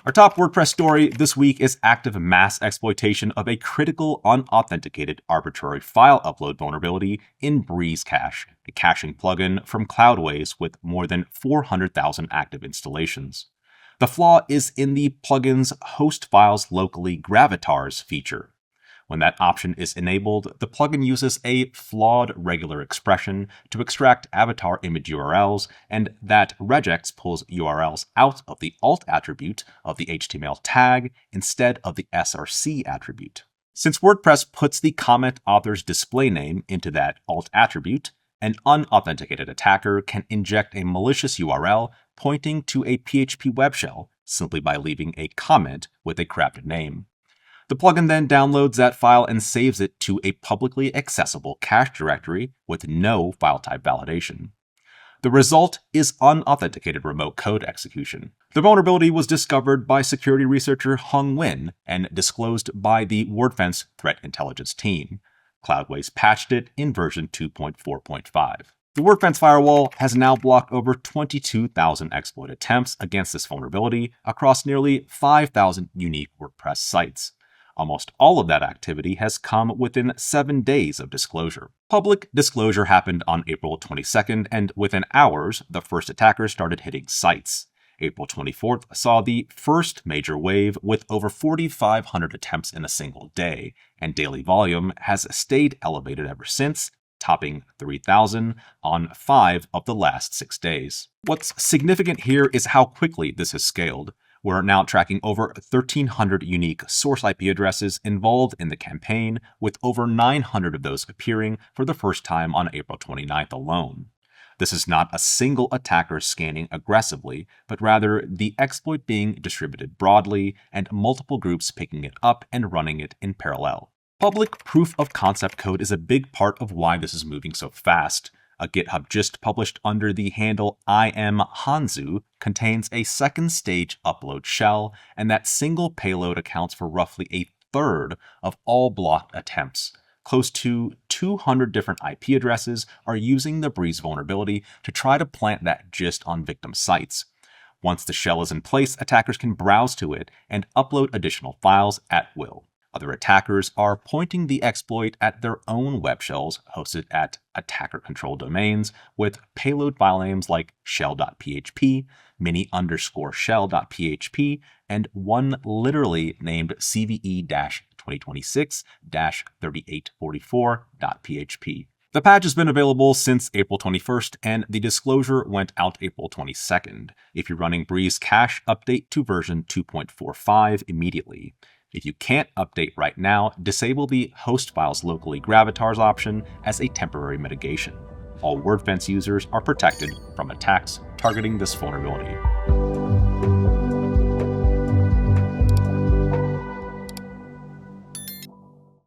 Our top WordPress story this week is active mass exploitation of a critical unauthenticated arbitrary file upload vulnerability in Breeze Cache, a caching plugin from Cloudways with more than 400,000 active installations. The flaw is in the plugin's host files locally gravatars feature. When that option is enabled, the plugin uses a flawed regular expression to extract avatar image URLs, and that regex pulls URLs out of the alt attribute of the HTML tag instead of the src attribute. Since WordPress puts the comment author's display name into that alt attribute, an unauthenticated attacker can inject a malicious URL pointing to a PHP web shell simply by leaving a comment with a crafted name. The plugin then downloads that file and saves it to a publicly accessible cache directory with no file type validation. The result is unauthenticated remote code execution. The vulnerability was discovered by security researcher Hung Nguyen and disclosed by the Wordfence threat intelligence team. Cloudways patched it in version 2.4.5. The Wordfence firewall has now blocked over 22,000 exploit attempts against this vulnerability across nearly 5,000 unique WordPress sites. Almost all of that activity has come within 7 days of disclosure. Public disclosure happened on April 22nd, and within hours, the first attackers started hitting sites. April 24th saw the first major wave with over 4,500 attempts in a single day, and daily volume has stayed elevated ever since, topping 3,000 on 5 of the last 6 days. What's significant here is how quickly this has scaled. We're now tracking over 1,300 unique source IP addresses involved in the campaign, with over 900 of those appearing for the first time on April 29th alone. This is not a single attacker scanning aggressively, but rather the exploit being distributed broadly and multiple groups picking it up and running it in parallel. Public proof of concept code is a big part of why this is moving so fast. A GitHub gist published under the handle im-hanzou contains a second stage upload shell, and that single payload accounts for roughly a third of all blocked attempts. Close to 200 different IP addresses are using the Breeze vulnerability to try to plant that gist on victim sites. Once the shell is in place, attackers can browse to it and upload additional files at will. Other attackers are pointing the exploit at their own web shells hosted at attacker-controlled domains with payload file names like shell.php, mini_shell.php, and one literally named CVE-2026-3844.php. The patch has been available since April 21st, and the disclosure went out April 22nd. If you're running Breeze Cache, update to version 2.45 immediately. If you can't update right now, disable the host files locally gravatars option as a temporary mitigation. All Wordfence users are protected from attacks targeting this vulnerability.